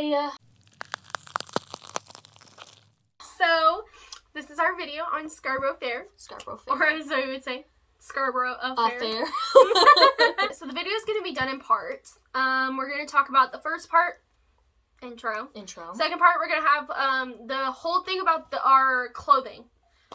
Hi! So, this is our video on Scarborough Fair. Scarborough Fair. Or as I would say, Scarborough Fair. So the video is going to be done in parts. We're going to talk about the first part, intro. Second part, we're going to have the whole thing about our clothing.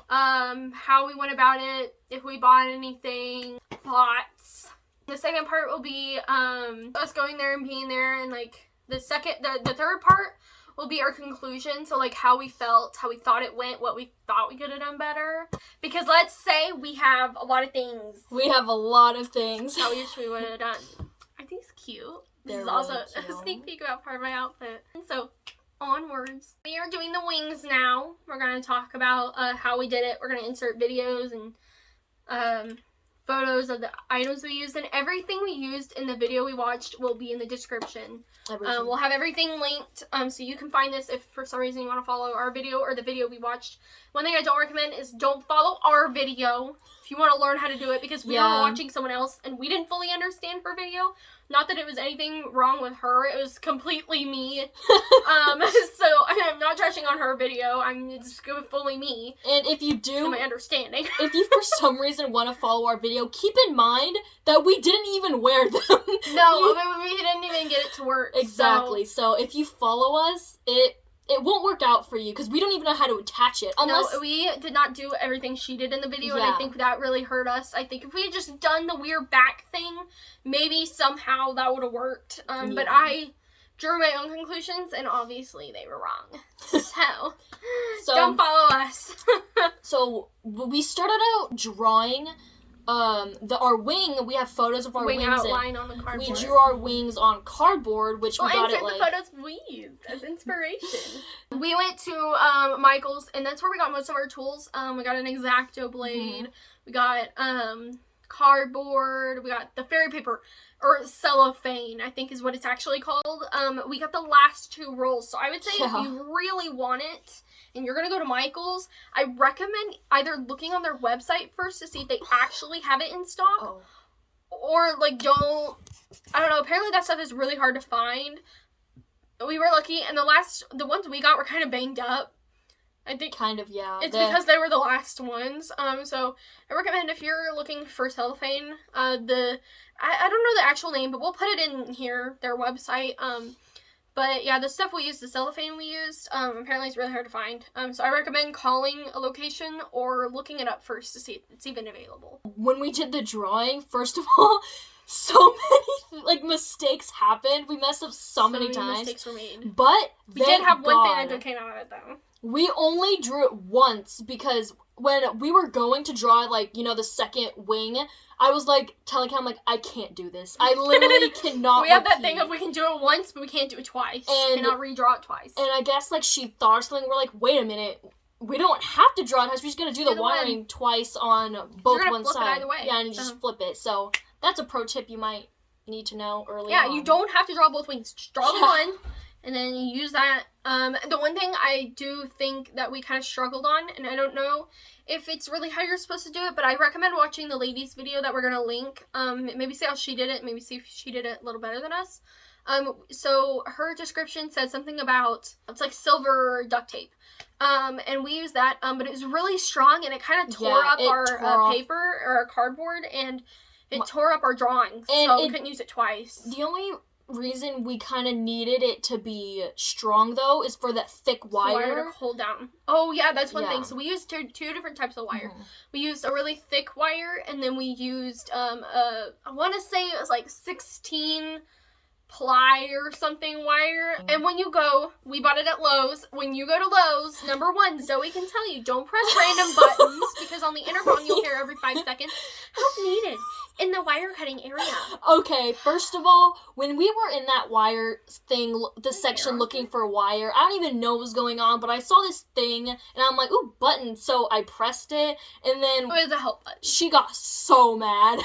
How we went about it, if we bought anything, thoughts. The second part will be us going there and being there, and like the third part will be our conclusion. So like how we felt, how we thought it went, what we thought we could have done better. Because let's say we have a lot of things. We have a lot of things. How we wish we would have done. I think it's cute. This is also a sneak peek about part of my outfit. So onwards. We are doing the wings now. We're going to talk about how we did it. We're going to insert videos and photos of the items we used, and everything we used in the video we watched will be in the description. We'll have everything linked, so you can find this if for some reason you want to follow our video or the video we watched. One thing I don't recommend is don't follow our video if you want to learn how to do it, because we were watching someone else and we didn't fully understand her video. Not that it was anything wrong with her, it was completely me. So I'm not trashing on her video, it's fully me. And if you do, in my understanding. If you for some reason want to follow our video, keep in mind that we didn't even wear them. No, we didn't even get it to work. Exactly. So if you follow us, it won't work out for you, because we don't even know how to attach it. No, we did not do everything she did in the video, and I think that really hurt us. I think if we had just done the weird back thing, maybe somehow that would have worked. But I drew my own conclusions, and obviously they were wrong. So don't follow us. So we started out drawing our wing. We have photos of our wings outline on the cardboard. We drew our wings on cardboard, which we got it like the photos we used as inspiration. We went to Michael's, and that's where we got most of our tools. We got an X-Acto blade. We got cardboard. We got the fairy paper, or cellophane, I think is what it's actually called. We got the last two rolls. So I would say if you really want it and you're going to go to Michael's, I recommend either looking on their website first to see if they actually have it in stock, or like I don't know, apparently that stuff is really hard to find. We were lucky, and the ones we got were kind of banged up. I think it's because they were the last ones. So I recommend, if you're looking for cellophane, I don't know the actual name, but we'll put it in here, their website. But yeah, the stuff we used, the cellophane we used, apparently it's really hard to find. So I recommend calling a location or looking it up first to see if it's even available. When we did the drawing, first of all, so many mistakes happened. We messed up so many times. Mistakes were made. But we did have one thing that came out of it though. We only drew it once, because when we were going to draw the second wing, I was telling him, I can't do this. I literally cannot. We have that thing of we can do it once, but we can't do it twice. And cannot redraw it twice. And I guess she thought or something. We're like, wait a minute. We don't have to draw it twice. We're just gonna do the wiring twice on both one side. Either way. Yeah, and just flip it. So that's a pro tip you might need to know early on. Yeah, you don't have to draw both wings. Just draw the one, and then you use that. The one thing I do think that we kind of struggled on, and I don't know if it's really how you're supposed to do it, but I recommend watching the lady's video that we're going to link. Maybe see how she did it, maybe see if she did it a little better than us. So her description said something about, it's like silver duct tape. And we used that, but it was really strong, and it kind of tore up our paper, or our cardboard, and it tore up our drawings, so we couldn't use it twice. The only reason we kind of needed it to be strong, though, is for that thick wire to hold down. Oh yeah, that's one thing. So we used two different types of wire. We used a really thick wire, and then we used I want to say it was 16 ply or something wire. And when we bought it at Lowe's. When you go to Lowe's, number one, Zoe can tell you, don't press random buttons, because on the intercom you'll hear every 5 seconds, help needed in the wire cutting area. Okay, first of all, when we were in that wire thing, the section looking for wire, I don't even know what was going on, but I saw this thing, and I'm like, ooh, button, so I pressed it, and then it was a help button. She got so mad.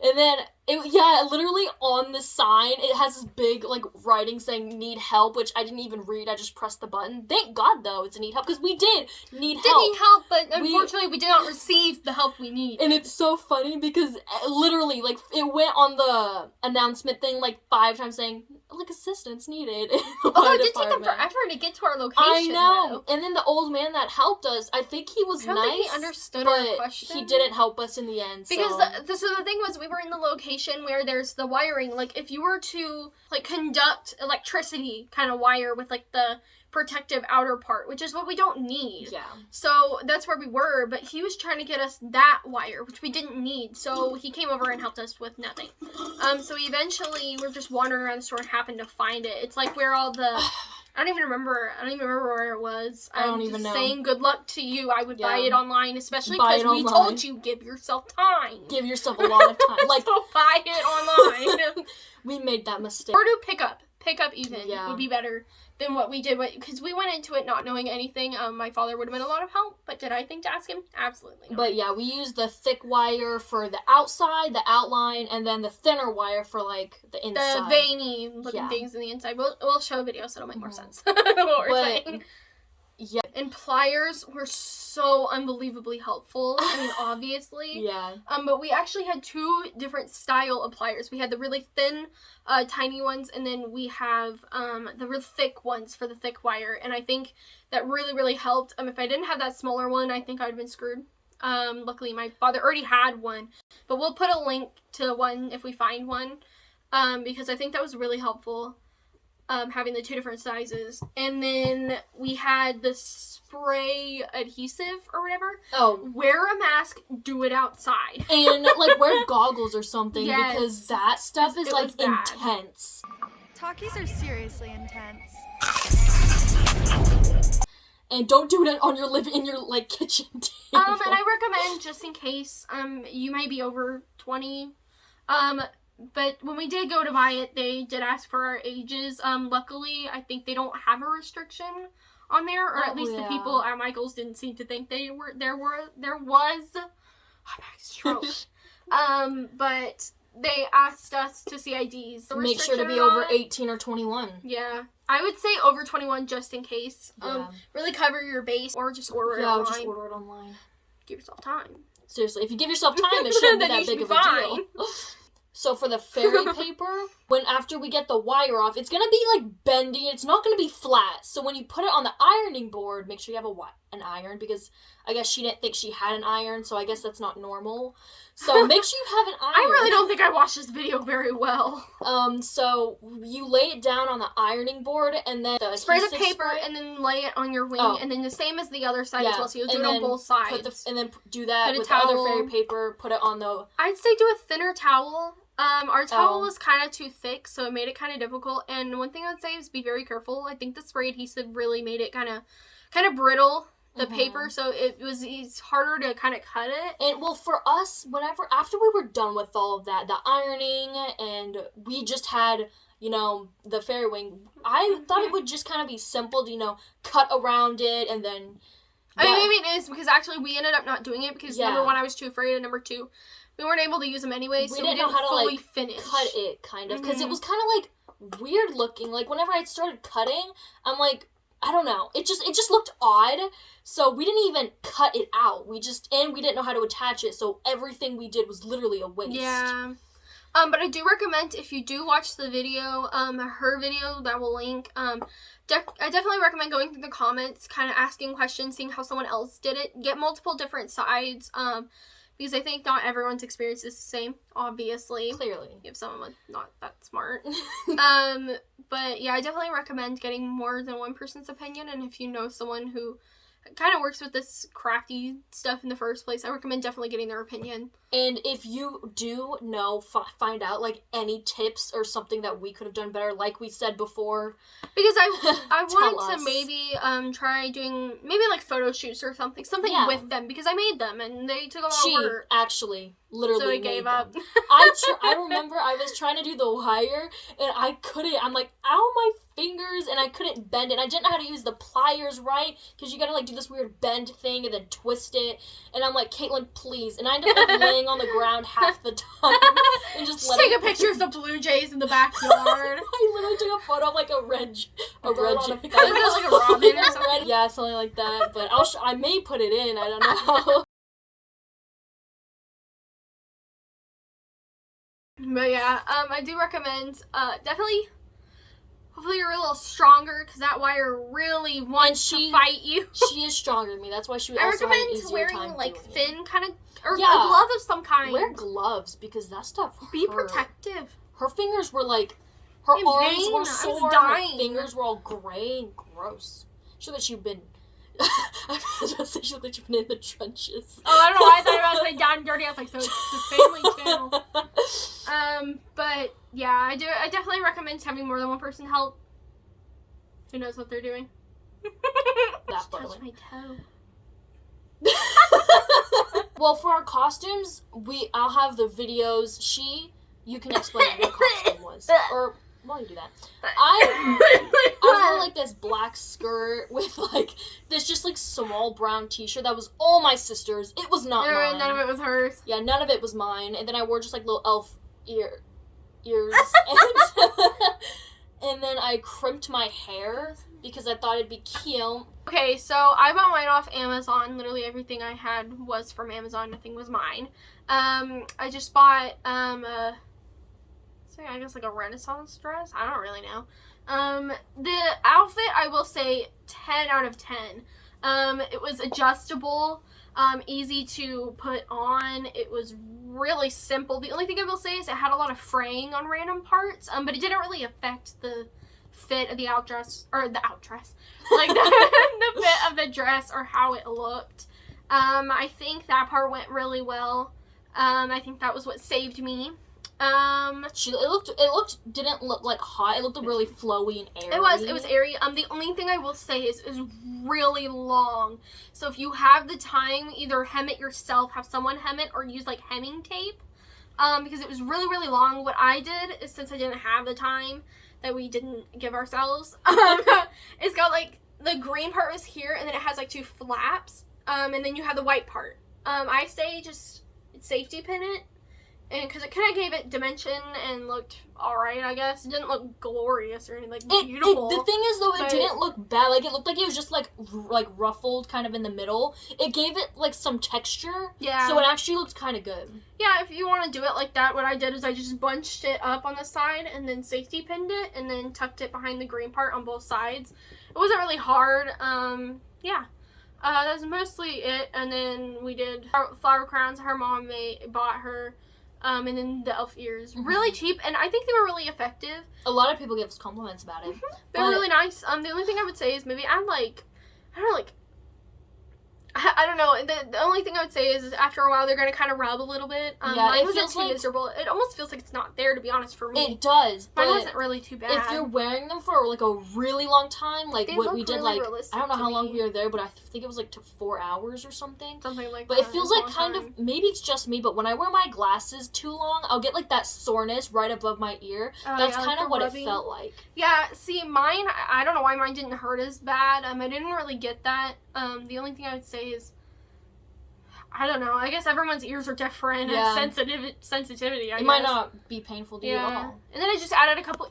And then Literally on the sign, it has this big, like, writing saying need help, which I didn't even read. I just pressed the button. Thank God, though, it's a need help, because we did need help. But unfortunately, we did not receive the help we need. And it's so funny because literally, like, it went on the announcement thing, like, 5 times saying, like, assistance needed. Although it did take them forever to get to our location. I know. Though. And then the old man that helped us, I think he was I don't think he understood our question. He didn't help us in the end. Because so the thing was, we were in the location where there's the wiring. Like, if you were to, like, conduct electricity kind of wire with, like, the protective outer part, which is what we don't need. Yeah. So that's where we were, but he was trying to get us that wire, which we didn't need. So he came over and helped us with nothing. So eventually we're just wandering around the store and happened to find it. It's like where all the I don't even remember where it was. I don't even know. Saying good luck to you. I would buy it online, especially because we told you give yourself time. Give yourself a lot of time. Like, so buy it online. We made that mistake. Or do pickup. Pickup even would be better than what we did, because we went into it not knowing anything. My father would have been a lot of help, but did I think to ask him? Absolutely not. But yeah, we used the thick wire for the outside, the outline, and then the thinner wire for, like, the inside. The veiny looking things in the inside. We'll show a video so it'll make more sense. What we're saying. Yeah. And pliers were so unbelievably helpful. I mean, obviously. Yeah. But we actually had 2 different style of pliers. We had the really thin, tiny ones, and then we have the real thick ones for the thick wire. And I think that really, really helped. If I didn't have that smaller one, I think I would have been screwed. Luckily, my father already had one. But we'll put a link to one if we find one. Because I think that was really helpful. Having the 2 different sizes. And then we had the spray adhesive or whatever. Oh. Wear a mask, do it outside. And, like, wear goggles or something, yes. Because that stuff is, like, intense. Talkies are seriously intense. And don't do it on your in your, like, kitchen table. And I recommend, just in case, you may be over 20, but when we did go to buy it, they did ask for our ages. Luckily, I think they don't have a restriction on there, or at least the people at Michael's didn't seem to think there was. Stroke. But they asked us to see IDs. Make sure to be over 18 or 21. Yeah. I would say over 21 just in case. Really cover your base, or just order it online. Yeah, just order it online. Give yourself time. Seriously, if you give yourself time, it shouldn't be that big of a deal. So for the fairy paper, after we get the wire off, it's going to be, like, bendy. It's not going to be flat. So when you put it on the ironing board, make sure you have an iron, because I guess she didn't think she had an iron, so I guess that's not normal. So make sure you have an iron. I really don't think I watched this video very well. So you lay it down on the ironing board, and then spray the paper, and then lay it on your wing, and then the same as the other side as well. So you'll do it on both sides. And then do that with the other fairy paper. Put it on the. I'd say do a thinner towel. Our towel was kind of too thick, so it made it kind of difficult. And one thing I would say is be very careful. I think the spray adhesive really made it kind of brittle. The paper, so it's harder to kind of cut it. And, well, for us, after we were done with all of that, the ironing, and we just had, the fairy wing, I thought it would just kind of be simple to, cut around it, and then... I mean, maybe it is, because actually we ended up not doing it, because number 1, I was too afraid, and number 2, we weren't able to use them anyway, so we didn't know how to fully finish. Cut it, kind of, because it was kind of, like, weird looking. Like, whenever I started cutting, I'm like... I don't know. It just looked odd. So we didn't even cut it out. We didn't know how to attach it. So everything we did was literally a waste. Yeah. But I do recommend, if you do watch the video, her video that will link, I definitely recommend going through the comments, kind of asking questions, seeing how someone else did it. Get multiple different sides. Because I think not everyone's experience is the same, obviously. Clearly. You have someone not that smart. But yeah, I definitely recommend getting more than one person's opinion. And if you know someone who kind of works with this crafty stuff in the first place, I recommend definitely getting their opinion. And if you do know, find out, like, any tips or something that we could have done better, like we said before. Because I wanted to maybe try doing, maybe, like, photo shoots or something with them, because I made them, and they took a lot of work. Actually, literally so I gave up. I remember I was trying to do the wire, and I couldn't. I'm like, ow, my fingers and I couldn't bend it. I didn't know how to use the pliers right because you gotta like do this weird bend thing and then twist it. And I'm like, Caitlin, please. And I ended up like, laying on the ground half the time and just take a picture of the Blue Jays in the backyard. I literally took a photo of like a red like a robin or something. Yeah, something like that. But I may put it in. I don't know. But yeah, I do recommend, definitely, hopefully you're a little stronger, because that wire really wants to fight you. She is stronger than me, that's why she would I also have an recommend easier wearing, time like, doing thin kind of, or Yeah. a glove of some kind. Wear gloves, because that stuff Be hurt. protective. Her fingers were like, her In arms pain, were I was sore, her dying. fingers were all gray and gross. She looked like she'd been, I was about to say she looked like she'd been in the trenches. Oh, I don't know why I thought about saying down and dirty. I was like, so it's the family channel. But yeah, I definitely recommend having more than one person help. Who knows what they're doing? That Touch boiling. my toe. Well, for our costumes, I'll have the videos. You can explain what your costume was. Or, while you do that. I wore like this black skirt with like this just like small brown t-shirt that was all my sister's. It was not mine. None of it was hers. Yeah, none of it was mine. And then I wore just like little elf ears. And then I crimped my hair because I thought it'd be cute. Okay, so I bought mine off Amazon. Literally everything I had was from Amazon. Nothing was mine. I just bought I guess like a Renaissance dress. I don't really know. The outfit, I will say 10 out of 10. It was adjustable, easy to put on. It was really simple. The only thing I will say is it had a lot of fraying on random parts, but it didn't really affect the fit of the outdress, like the fit of the dress or how it looked. I think that part went really well. I think that was what saved me. It didn't look like hot. It looked really flowy and airy. It was airy. The only thing I will say is it was really long. So if you have the time, either hem it yourself, have someone hem it, or use like hemming tape. Because it was really, really long. What I did is, since I didn't have the time that we didn't give ourselves, it's got like the green part was here, and then it has like 2 flaps. And then you have the white part. I say just safety pin it. And because it kind of gave it dimension and looked alright, I guess. It didn't look glorious or anything, like, beautiful. The thing is, though, it didn't look bad. Like, it looked like it was just, like ruffled kind of in the middle. It gave it, like, some texture. Yeah. So it actually looked kind of good. Yeah, if you want to do it like that, what I did is I just bunched it up on the side and then safety pinned it and then tucked it behind the green part on both sides. It wasn't really hard. Yeah. That was mostly it. And then we did flower crowns her mom bought her. And then the elf ears. Really cheap, and I think they were really effective. A lot of people give us compliments about it. They were really nice. The only thing I would say is maybe add like, I don't know. The only thing I would say is after a while they're going to kind of rub a little bit. Mine wasn't too miserable. It almost feels like it's not there, to be honest, for me. It does, but mine wasn't really too bad. If you're wearing them for like a really long time, like they what we did, really like I don't know how long we were there, but I think it was like 4 hours or something. Something like that. But it feels like kind of, maybe it's just me, but when I wear my glasses too long, I'll get like that soreness right above my ear. That's kind of what it felt like. Yeah, see, mine, I don't know why mine didn't hurt as bad. I didn't really get that. The only thing I would say is, I don't know. I guess everyone's ears are different. Yeah. Sensitivity. It might not be painful to you at all. And then I just added a couple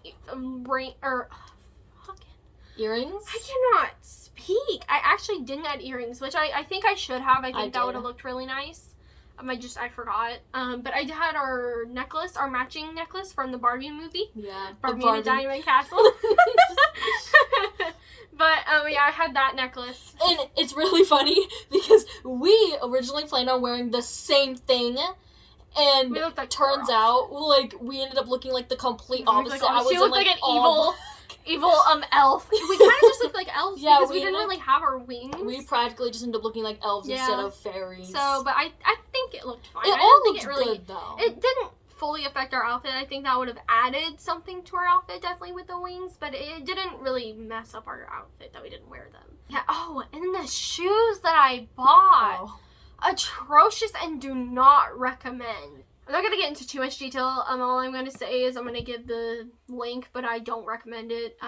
earrings. I cannot speak. I actually didn't add earrings, which I think I should have. I think that would have looked really nice. I forgot. But I had our matching necklace from the Barbie movie. Yeah. Barbie and the Diamond Castle. But, yeah, I had that necklace. And it's really funny because we originally planned on wearing the same thing. And we looked like turns out, like, we ended up looking like the complete opposite. She looked like an evil elf. We kind of just looked like elves because we didn't really have our wings. We practically just ended up looking like elves instead of fairies. So, but I think it looked fine. It all looked good, though. It didn't fully affect our outfit. I think that would have added something to our outfit, definitely with the wings, but it didn't really mess up our outfit that we didn't wear them. Yeah. Oh, and the shoes that I bought. Atrocious and do not recommend. I'm not going to get into too much detail. All I'm going to say is I'm going to give the link, but I don't recommend it.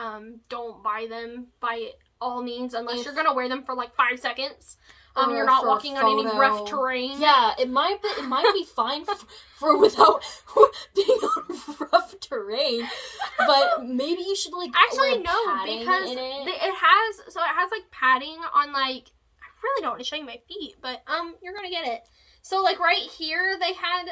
Don't buy them by all means unless you're going to wear them for like 5 seconds. You're not walking on any rough terrain. Yeah, it might be fine for without being on rough terrain, but maybe you should like actually wear no, padding because in it. It has like padding on like, I really don't want to show you my feet, but you're gonna get it. So like right here they had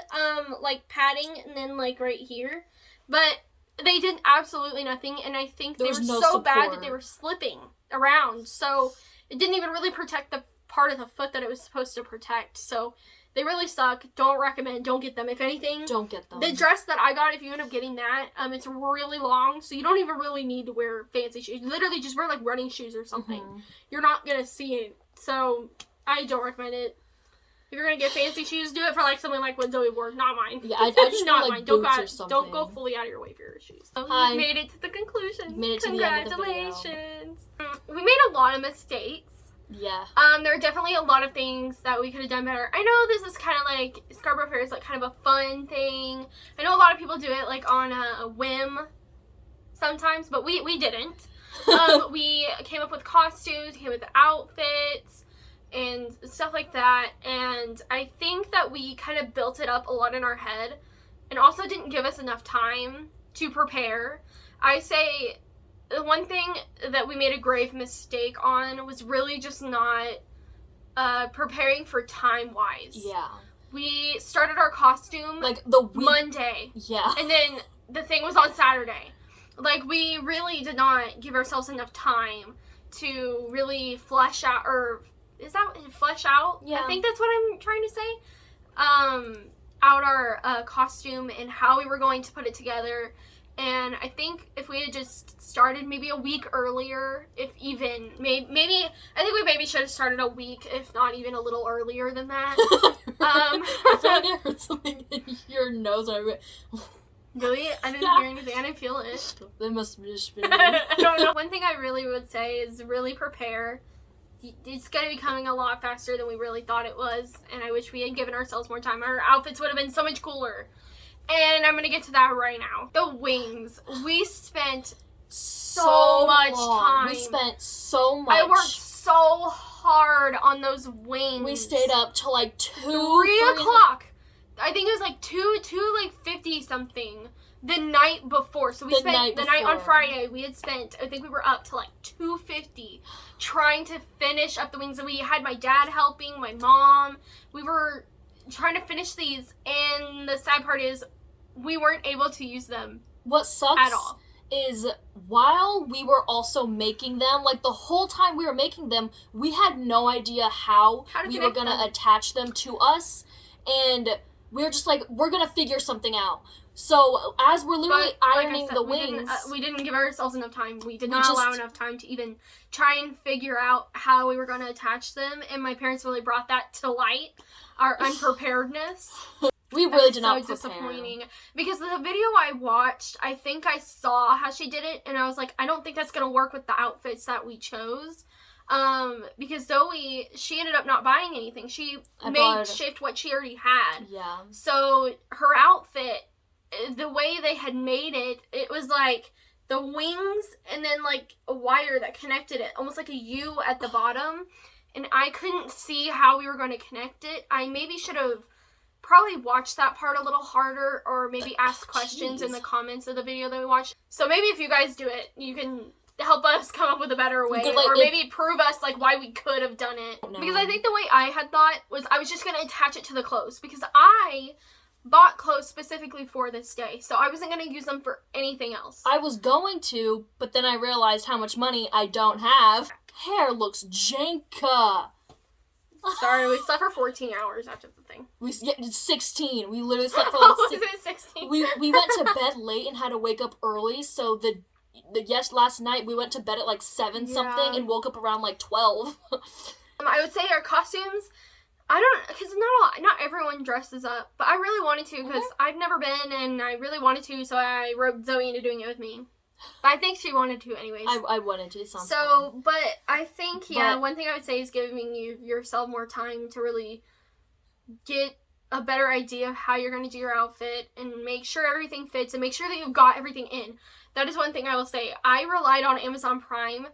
like padding, and then like right here, but they did absolutely nothing, and I think they were so bad that they were slipping around, so it didn't even really protect the part of the foot that it was supposed to protect. So they really suck. Don't recommend. Don't get them. If anything, don't get them. The dress that I got, if you end up getting that, it's really long, so you don't even really need to wear fancy shoes. Literally just wear like running shoes or something. You're not gonna see it. So I don't recommend it. If you're gonna get fancy shoes, do it for like something like what Zoe wore, not mine. Yeah, I just not want, like, mine. boots or something. Don't go fully out of your way for your shoes. So Hi. we made it to the conclusion. Made it to the end of the video. Congratulations. We made a lot of mistakes. Yeah. There are definitely a lot of things that we could have done better. I know this is kind of like, Scarborough Fair is like kind of a fun thing. I know a lot of people do it like on a whim sometimes, but we didn't. We came up with costumes, came up with outfits, and stuff like that. And I think that we kind of built it up a lot in our head and also didn't give us enough time to prepare. I say the one thing that we made a grave mistake on was really just not preparing for time-wise. Yeah. We started our costume like the week. Monday. Yeah. And then the thing was on Saturday. Like, we really did not give ourselves enough time to really flesh out, or is that flesh out? Yeah. I think that's what I'm trying to say. Out our costume and how we were going to put it together. And I think if we had just started maybe a week earlier, if even, maybe, I think we maybe should have started a week, if not even a little earlier than that. I feel like I heard something in your nose. Really? I didn't hear anything. I didn't feel it. That must have just been I don't know. One thing I really would say is really prepare. It's going to be coming a lot faster than we really thought it was, and I wish we had given ourselves more time. Our outfits would have been so much cooler. And I'm going to get to that right now. The wings. We spent so much time. We spent so much. I worked so hard on those wings. We stayed up till like 3 o'clock. I think it was like 2:50 something the night before. So we spent the night on Friday. We had spent, I think we were up to like 2:50 trying to finish up the wings. And we had my dad helping, my mom. We were trying to finish these, and the sad part is we weren't able to use them. What sucks at all is while we were also making them, like the whole time we were making them, we had no idea how we were going to attach them to us, and we were just like, we're going to figure something out. So as we're literally ironing the wings, we didn't give ourselves enough time. We did not allow enough time to even try and figure out how we were going to attach them, and my parents really brought that to light, our unpreparedness. We really did not prepare. So disappointing. Because the video I watched, I think I saw how she did it, and I was like, I don't think that's going to work with the outfits that we chose. Because Zoe, she ended up not buying anything. She makeshift what she already had. Yeah. So her outfit, the way they had made it, it was like the wings and then like a wire that connected it, almost like a U at the bottom. And I couldn't see how we were going to connect it. I maybe should have probably watched that part a little harder, or maybe ask questions in the comments of the video that we watched. So maybe if you guys do it, you can help us come up with a better way, or maybe prove us like why we could have done it. No. Because I think the way I had thought was I was just going to attach it to the clothes, because I bought clothes specifically for this day, so I wasn't going to use them for anything else. I was going to, but then I realized how much money I don't have. Hair looks janka. Sorry, we slept for 14 hours after the thing. 16. We literally slept for like 16. We went to bed late and had to wake up early, so last night we went to bed at like 7 something and woke up around like 12. I would say our costumes, because not everyone dresses up, but I really wanted to, because I've never been, and I really wanted to, so I roped Zoe into doing it with me. But I think she wanted to anyways. I wanted to. Sounds fun. But I think, one thing I would say is giving yourself more time to really get a better idea of how you're going to do your outfit and make sure everything fits and make sure that you've got everything in. That is one thing I will say. I relied on Amazon Prime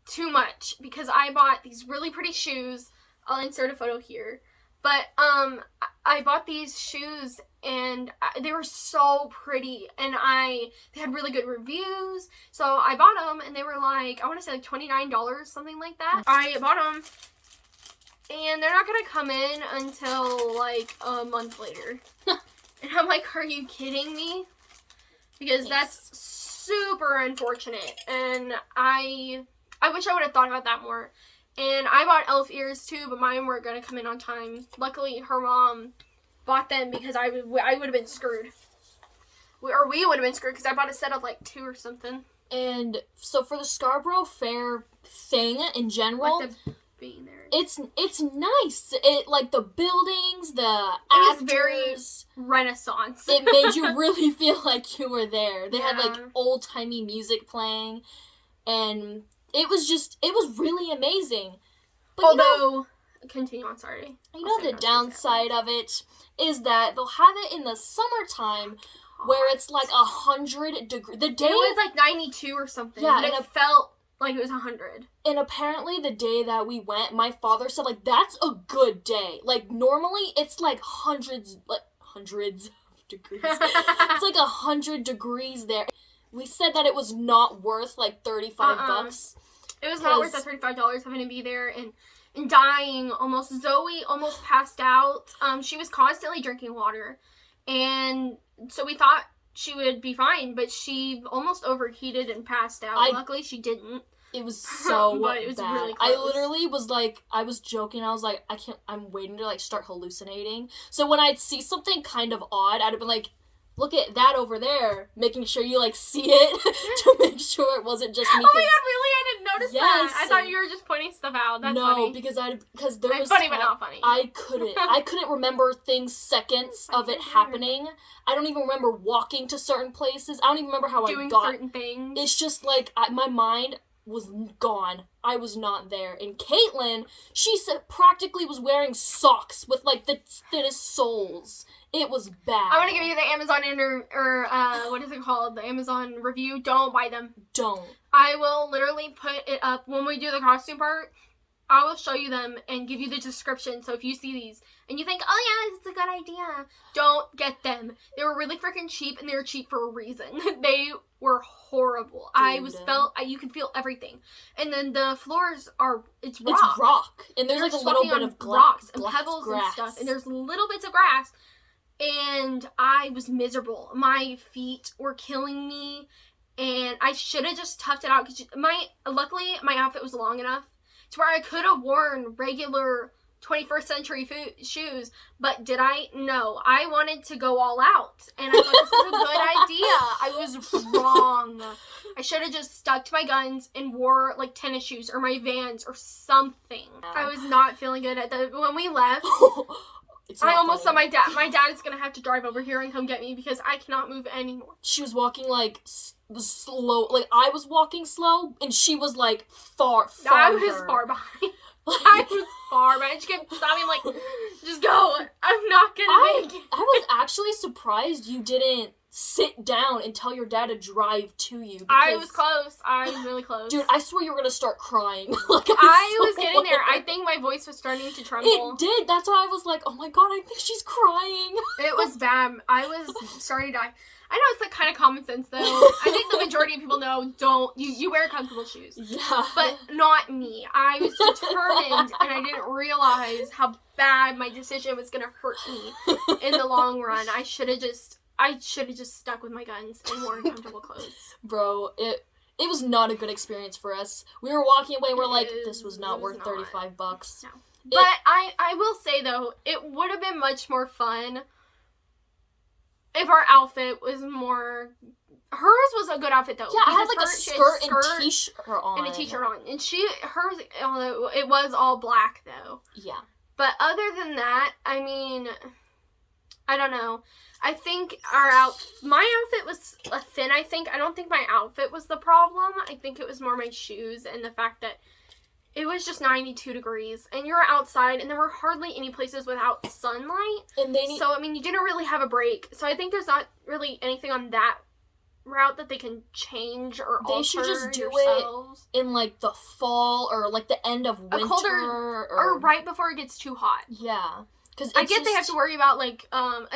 too much because I bought these really pretty shoes. I'll insert a photo here. But I bought these shoes and they were so pretty and they had really good reviews. So I bought them and they were like, I want to say like $29, something like that. I bought them and they're not going to come in until like a month later. And I'm like, are you kidding me? Because that's super unfortunate. And I wish I would have thought about that more. And I bought elf ears too, but mine weren't going to come in on time. Luckily, her mom bought them because I would have been screwed. We would have been screwed because I bought a set of like 2 or something. And so for the Scarborough Fair thing in general, like the being there. It's nice. It like the buildings, the actors. It was very Renaissance. It made you really feel like you were there. They had like Yeah. old-timey music playing, and it was really amazing. But Although, continue on, sorry. you know the downside of it is that they'll have it in the summertime where it's like 100 degrees. The day It was like 92 or something. Yeah, and it felt like it was 100. And apparently the day that we went, my father said, like, that's a good day. Like, normally it's like hundreds of degrees. It's like 100 degrees there. We said that it was not worth like $35. It was not worth the $35 having to be there and dying almost. Zoe almost passed out. She was constantly drinking water. And so we thought she would be fine, but she almost overheated and passed out. Luckily, she didn't. It was so but it was bad. really close. I literally was like, I was joking. I was like, I'm waiting to like start hallucinating. So when I'd see something kind of odd, I'd have been like, look at that over there, making sure you like see it to make sure it wasn't just me. Oh my god, really? I didn't notice that. I thought you were just pointing stuff out. That's funny. No, because there was funny but not funny. I couldn't remember things seconds of it happening. I don't even remember walking to certain places. I don't even remember how doing I got certain things. It's just like my mind was gone. I was not there. And Caitlin, she said practically was wearing socks with like the thinnest soles. It was bad. I want to give you the Amazon what is it called? The Amazon review. Don't buy them. Don't. I will literally put it up when we do the costume part. I will show you them and give you the description. So if you see these and you think, oh yeah, this is a good idea, don't get them. They were really freaking cheap, and they were cheap for a reason. They were horrible. Dude. You could feel everything. And then the floors it's rock. It's rock. And there's You're like a just little walking bit on of rocks and glass, pebbles grass. and stuff. And there's little bits of grass. And I was miserable. My feet were killing me. And I should have just toughed it out. Luckily, my outfit was long enough to where I could have worn regular 21st century shoes. But did I? No. I wanted to go all out. And I thought this was a good idea. I was wrong. I should have just stuck to my guns and wore like tennis shoes or my Vans or something. I was not feeling good when we left. I almost saw my dad. My dad is going to have to drive over here and come get me because I cannot move anymore. She was walking like slow. Like I was walking slow and she was like far. I was far behind. I was far behind. She kept stopping like, just go. I'm not going to make it. I was actually surprised you didn't sit down and tell your dad to drive to you. I was close. I was really close. Dude, I swear you were going to start crying. Like, I was getting there. I think my voice was starting to tremble. It did. That's why I was like, oh my god, I think she's crying. It was bad. I was starting to die. I know it's like kind of common sense though. I think the majority of people know you wear comfortable shoes. Yeah. But not me. I was determined and I didn't realize how bad my decision was going to hurt me in the long run. I should have just stuck with my guns and worn comfortable clothes. Bro, it was not a good experience for us. We were walking away, we're like, this was not worth $35. No. But I will say though, it would have been much more fun if our outfit was more. Hers was a good outfit though. Yeah, I had like a skirt and t-shirt on. And a t-shirt on. And hers, it was all black though. Yeah. But other than that, I mean, I don't know. I think my outfit was thin, I think. I don't think my outfit was the problem. I think it was more my shoes and the fact that it was just 92 degrees, and you're outside, and there were hardly any places without sunlight. And so, I mean, you didn't really have a break. So I think there's not really anything on that route that they can change or alter. They should just do yourselves. it in, like, the fall or, like, the end of winter. Or right before it gets too hot. Yeah. Cause I get they have to worry about, like,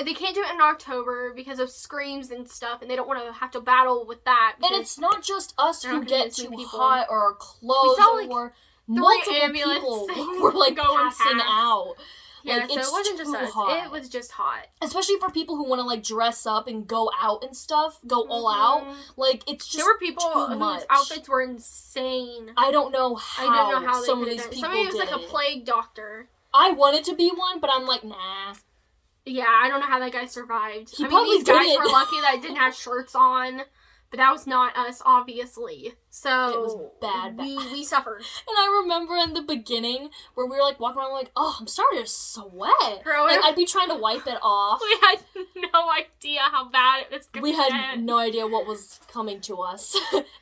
they can't do it in October because of screams and stuff, and they don't want to have to battle with that. And it's not just us who get too people. hot or our clothes, or multiple people were, like, passing out. Yeah, like, so it wasn't just us. Hot. It was just hot. Especially for people who want to, like, dress up and go out and stuff, go all out. Like, it's just there were people too much. whose outfits were insane. I don't know how some of these people did it. Somebody was like a plague doctor. I wanted to be one, but I'm like, nah. Yeah, I don't know how that guy survived. Probably these guys were lucky that didn't have shirts on, but that was not us, obviously. So it was bad. We suffered. And I remember in the beginning where we were like walking around, like, oh, I'm starting to sweat. Girl, like, I'd be trying to wipe it off. We had no idea how bad it was going to get. We had no idea what was coming to us.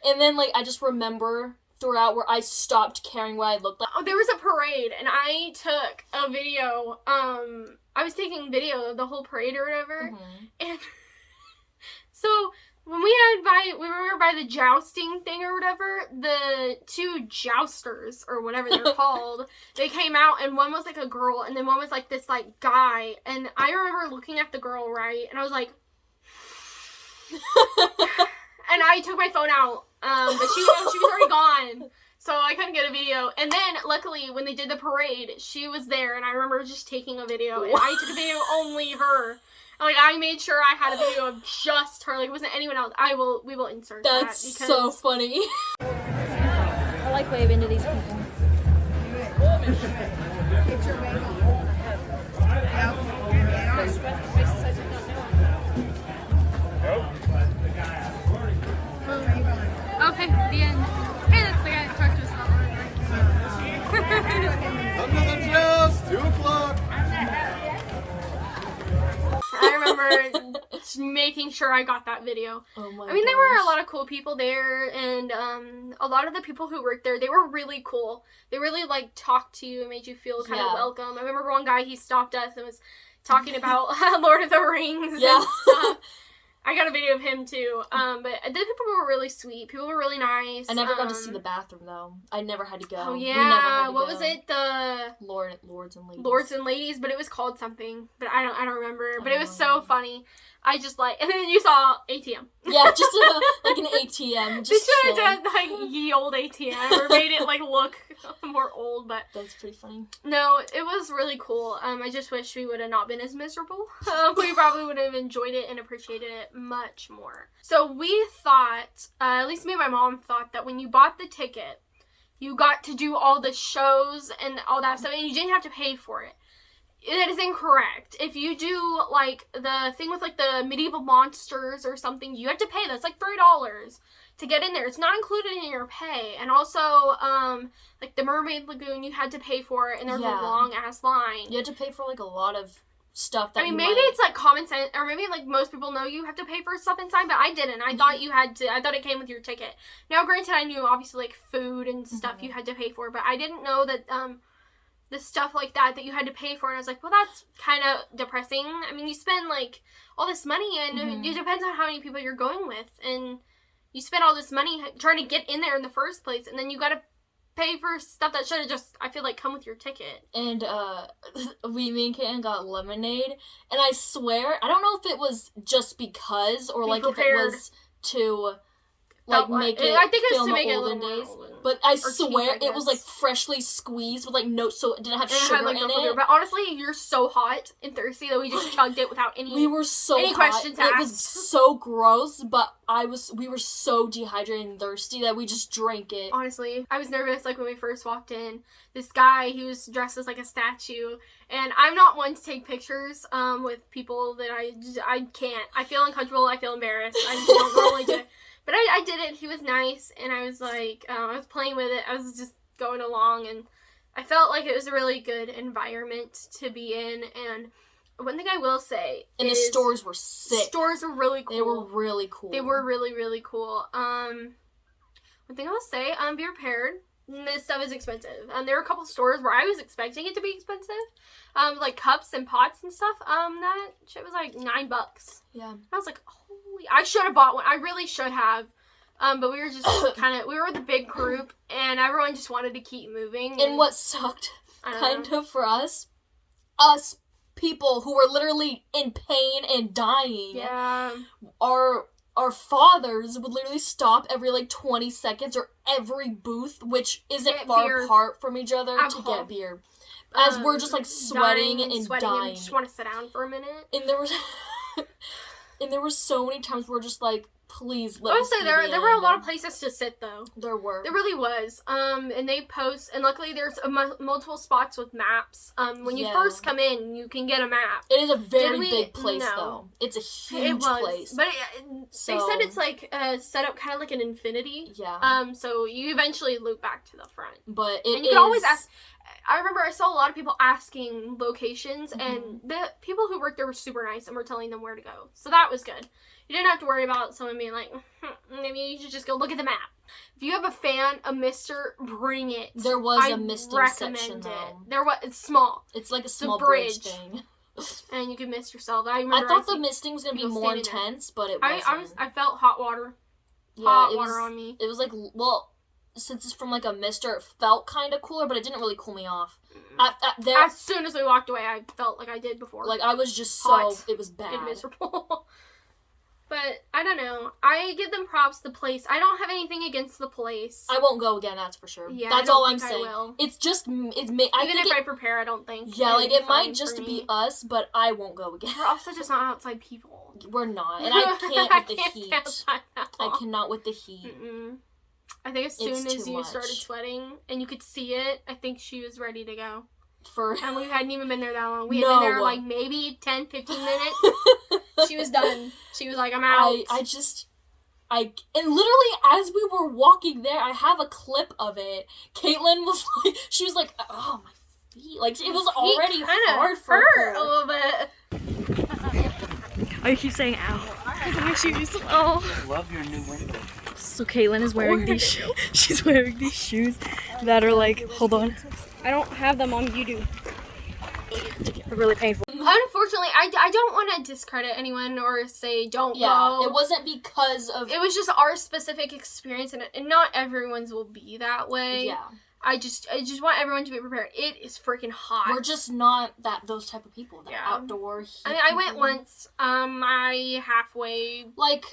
And then, like, I just remember throughout where I stopped caring what I looked like. Oh, there was a parade, and I took a video. I was taking video of the whole parade or whatever, and so when we were by the jousting thing or whatever, the two jousters or whatever they're called, they came out, and one was like a girl, and then one was like this like guy, and I remember looking at the girl, right, and I was like, and I took my phone out. But she was already gone, so I couldn't get a video. And then, luckily, when they did the parade, she was there, and I remember just taking a video, and I took a video only her. Like, I made sure I had a video of just her, like, it wasn't anyone else. We will insert that. That's so funny. I like waving to these people. Okay, the end. Hey, that's the guy that talked to us about Another just 2 o'clock. I remember making sure I got that video. Oh my I mean, there were a lot of cool people there, and a lot of the people who worked there, they were really cool. They really, like, talked to you and made you feel kind of welcome. I remember one guy, he stopped us and was talking about Lord of the Rings and stuff. I got a video of him too. But the people were really sweet. People were really nice. I never got to see the bathroom though. I never had to go. Oh yeah. We never had to what go. was it? The Lords and Ladies. Lords and Ladies, but it was called something. But I don't remember. But it was so funny. I just like, and then you saw ATM. Yeah, just like an ATM. Just they should have done like ye old ATM or made it like look more old, but that's pretty funny. No, it was really cool. I just wish we would have not been as miserable. We probably would have enjoyed it and appreciated it much more. So we thought, at least me and my mom thought, that when you bought the ticket, you got to do all the shows and all that stuff, and you didn't have to pay for it. That is incorrect. If you do, like, the thing with, like, the medieval monsters or something, you have to pay. That's, like, $3 to get in there. It's not included in your pay. And also, like, the Mermaid Lagoon, you had to pay for it, and there's a long-ass line. You had to pay for, like, a lot of stuff that maybe it's, like, common sense, or maybe, like, most people know you have to pay for stuff inside, but I didn't. I thought you had to. I thought it came with your ticket. Now, granted, I knew, obviously, like, food and stuff you had to pay for, but I didn't know that, the stuff like that you had to pay for, and I was like, well, that's kind of depressing. I mean, you spend, like, all this money, and it depends on how many people you're going with, and you spend all this money trying to get in there in the first place, and then you gotta pay for stuff that should have just, I feel like, come with your ticket. And, me and Caitlin got lemonade, and I swear, I don't know if it was just because, or, like, if it was to, like, make it I think it was feel to make the it olden a little days. more But I or swear cheap, I it was, like, freshly squeezed with, like, no, so it didn't have sugar had, like, in no flavor. it. But honestly, you're so hot and thirsty that we just chugged it without any. We were so any hot. questions It asked. was so gross, but we were so dehydrated and thirsty that we just drank it. Honestly, I was nervous, like, when we first walked in. This guy, he was dressed as, like, a statue, and I'm not one to take pictures, with people that I can't. I feel uncomfortable, I feel embarrassed, I just don't normally do it. But I did it, he was nice, and I was, like, I was playing with it, I was just going along, and I felt like it was a really good environment to be in, and one thing I will say and is... the stores were sick. Stores were really cool. They were really cool. They were really, really cool. One thing I will say, be prepared. this stuff is expensive. There were a couple stores where I was expecting it to be expensive. Like cups and pots and stuff. That shit was like $9. Yeah. I was like, holy, I should have bought one. I really should have. But we were just we were with a big group, and everyone just wanted to keep moving. And what sucked, of for us people who were literally in pain and dying. Yeah. Our fathers would literally stop every like 20 seconds or every booth, which isn't far apart from each other, to get beer. As we're just like sweating and dying. And just want to sit down for a minute. And there was so many times where we're just like, please let us. Honestly, there were a lot of places to sit though. There were. There really was. And they post, and luckily there's multiple spots with maps. When you first come in, you can get a map. It is a very big place though. It's a huge place. But they said it's like set up kind of like an infinity. Yeah. So you eventually loop back to the front. But you can always ask. I remember I saw a lot of people asking locations, and the people who worked there were super nice and were telling them where to go. So that was good. You didn't have to worry about someone being like, maybe you should just go look at the map. If you have a fan, a mister, bring it. There was a misting section though. It's small. It's like a small bridge thing. And you can mist yourself. I thought the misting was going to be more intense, but it wasn't. I felt hot water. Yeah, hot water on me. It was like, well, since it's from like a mister, it felt kind of cooler, but it didn't really cool me off. As soon as we walked away, I felt like I did before. Like I was just hot. It was bad. And miserable. But I don't know. I give them props. The place. I don't have anything against the place. I won't go again. That's for sure. Yeah, that's all I'm saying. I will. It's just even if I prepare, I don't think. Yeah, like it might just be us, but I won't go again. We're also just not outside people. We're not, and I can't with the heat. I cannot with the heat. I think as soon as you started sweating and you could see it, I think she was ready to go. And we hadn't even been there that long. We had been there like maybe 10, 15 minutes. She was done. She was like, I'm out. And literally as we were walking there, I have a clip of it. Caitlin was like, she was like, oh, my feet. Like, it was already hard for her. A little bit. Oh, you keep saying ow. Because of my shoes. Oh. I love your new window. So Caitlin is wearing these shoes. She's wearing these shoes that are like, hold on. I don't have them on. You do. They're really painful. Unfortunately, I don't want to discredit anyone or say don't go. It wasn't because of... It was just our specific experience, and not everyone's will be that way. Yeah. I just want everyone to be prepared. It is freaking hot. We're just not those type of people. Outdoor heat. I mean, I went once. I halfway,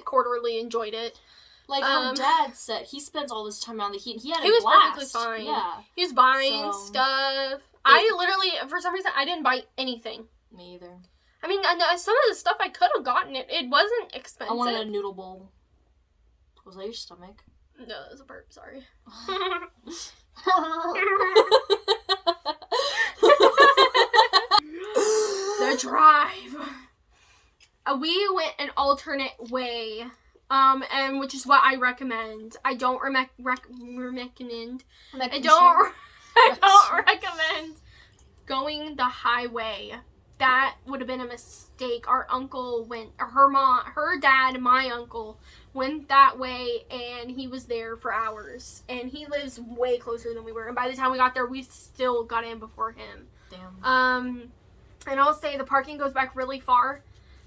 quarterly enjoyed it. Like her dad said, he spends all this time around the heat. And he had a blast. He was perfectly fine. Yeah. He was buying stuff. I literally, for some reason, I didn't buy anything. Me either. I mean, some of the stuff I could have gotten, it wasn't expensive. I wanted a noodle bowl. Was that your stomach? No, that was a burp, sorry. The drive. We went an alternate way, and which is what I recommend. I don't recommend. I don't recommend going the highway. That would have been a mistake. Our uncle went, her dad, my uncle, went that way, and he was there for hours. And he lives way closer than we were. And by the time we got there, we still got in before him. Damn. And I'll say the parking goes back really far.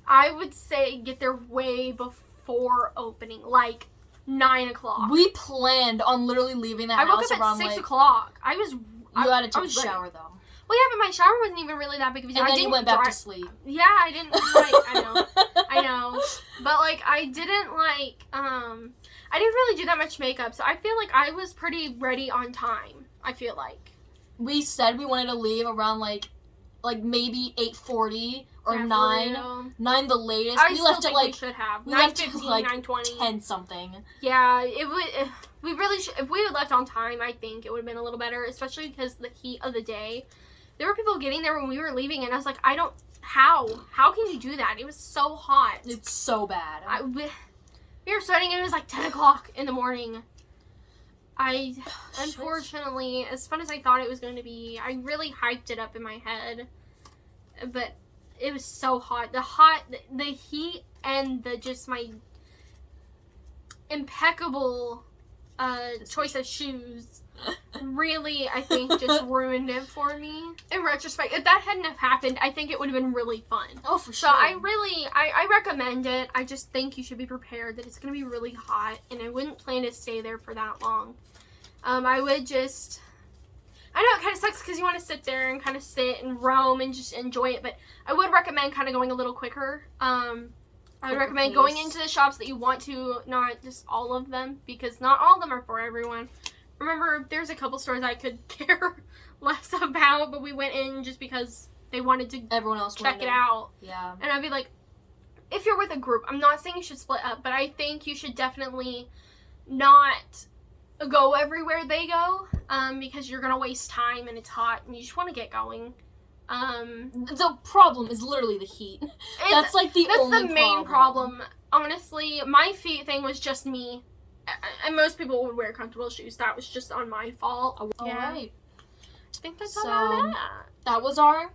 I would say get there way before opening, like 9 o'clock. We planned on literally leaving the house around, I woke up at 6 o'clock. You had to take a shower, though. Well, yeah, but my shower wasn't even really that big of a deal. And then you went back to sleep. Yeah, I didn't, I know. But, I didn't, I didn't really do that much makeup, so I feel like I was pretty ready on time, I feel like. We said we wanted to leave around, maybe 8:40 or 9. 9 the latest. We left at, we should have. 9:15, 9:20. 10 something. Yeah, it would, we really should, if we had left on time, I think it would have been a little better, especially because the heat of the day. There were people getting there when we were leaving, and I was like, how can you do that? It was so hot. It's so bad. We were sweating, and it was 10 o'clock in the morning. Unfortunately, as fun as I thought it was going to be, I really hyped it up in my head, but it was so hot. The heat, and my impeccable choice of shoes really, I think, just ruined it for me. In retrospect, if that hadn't have happened, I think it would have been really fun. Oh, for sure. So I recommend it. I just think you should be prepared that it's going to be really hot, and I wouldn't plan to stay there for that long. I would just... I know it kind of sucks because you want to sit there and kind of sit and roam and just enjoy it, but I would recommend kind of going a little quicker. I would recommend going into the shops that you want to, not just all of them, because not all of them are for everyone. Remember, there's a couple stores I could care less about, but we went in just because they wanted to everyone else check it out. Yeah. And I'd be like, if you're with a group, I'm not saying you should split up, but I think you should definitely not go everywhere they go, because you're gonna waste time and it's hot and you just want to get going. The problem is literally the heat. That's like the only main problem. Honestly, my feet thing was just me. And most people would wear comfortable shoes. That was just on my fault. Alright. I think that's all that. That was our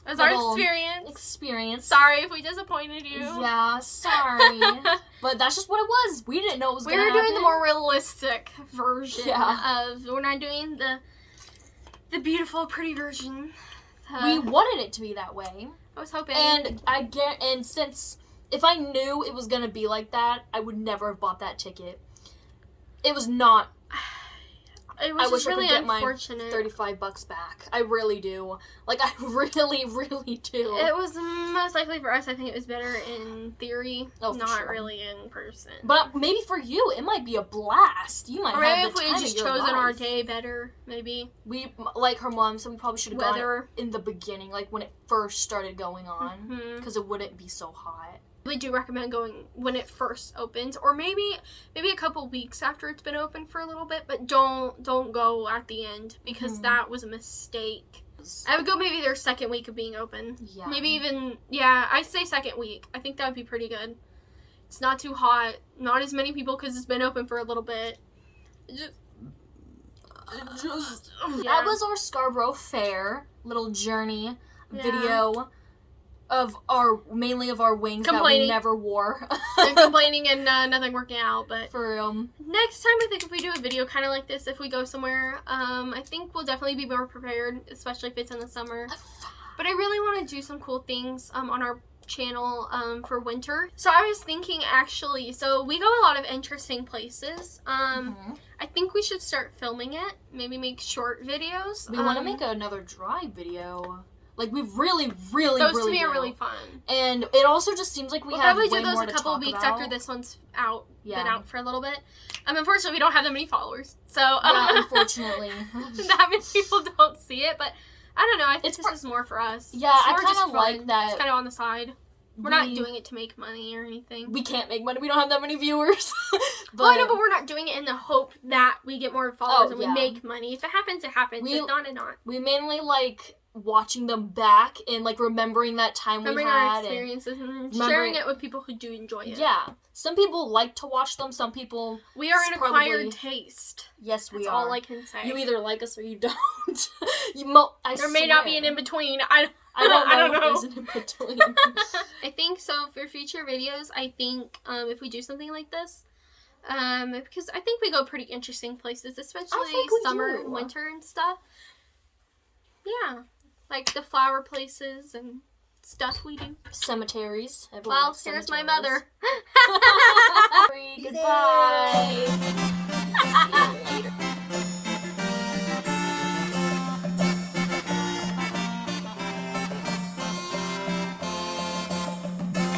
experience. Sorry if we disappointed you. Yeah, sorry. But that's just what it was. We didn't know it was going to happen. We were doing the more realistic version of... We're not doing the beautiful, pretty version. We wanted it to be that way. I was hoping. And since... If I knew it was going to be like that, I would never have bought that ticket. It was not... It was just really unfortunate. I wish I could get my $35 back. I really do. Like, I really, really do. It was most likely for us. I think it was better in theory, not really in person. But maybe for you, it might be a blast. You might have the time of your life. Maybe if we had just chosen our day better, maybe. We, like her mom said, we probably should have gone in the beginning, like when it first started going on, because it wouldn't be so hot. I really do recommend going when it first opens, or maybe a couple weeks after it's been open for a little bit, but don't go at the end, because that was a mistake. I would go maybe their second week of being open. Yeah. Maybe even, I'd say second week. I think that would be pretty good. It's not too hot, not as many people because it's been open for a little bit. That was our Scarborough Fair little journey video. Mainly of our wings that we never wore. And complaining and nothing working out, but... For real. Next time, I think if we do a video kind of like this, if we go somewhere, I think we'll definitely be more prepared, especially if it's in the summer. But I really want to do some cool things on our channel for winter. So I was thinking, actually, so we go a lot of interesting places. I think we should start filming it. Maybe make short videos. We want to make another drive video. Like, we really, really, those really to me do. Are really fun. And it also just seems like we'll have way more to talk about. We'll probably do those a couple of weeks after this one's out, been out for a little bit. Unfortunately, we don't have that many followers. So, unfortunately. That many people don't see it, but I don't know. I think this is more for us. Yeah, I kind of like that. It's kind of on the side. We're not doing it to make money or anything. We can't make money. We don't have that many viewers. Well, I know, but we're not doing it in the hope that we get more followers and we make money. If it happens, it happens. If not, it not. We mainly like watching them back and like remembering that time we had, our experiences and sharing it with people who do enjoy it. Yeah, some people like to watch them. Some people we are an acquired taste. Yes, we That's are. all I can say. You either like us or you don't. There may not be an in between. I don't know. If there's an in between. I think so. For future videos, I think if we do something like this. Because I think we go pretty interesting places, especially summer and winter and stuff. Yeah. Like the flower places and stuff we do. Cemeteries. Well, here's my mother. Goodbye.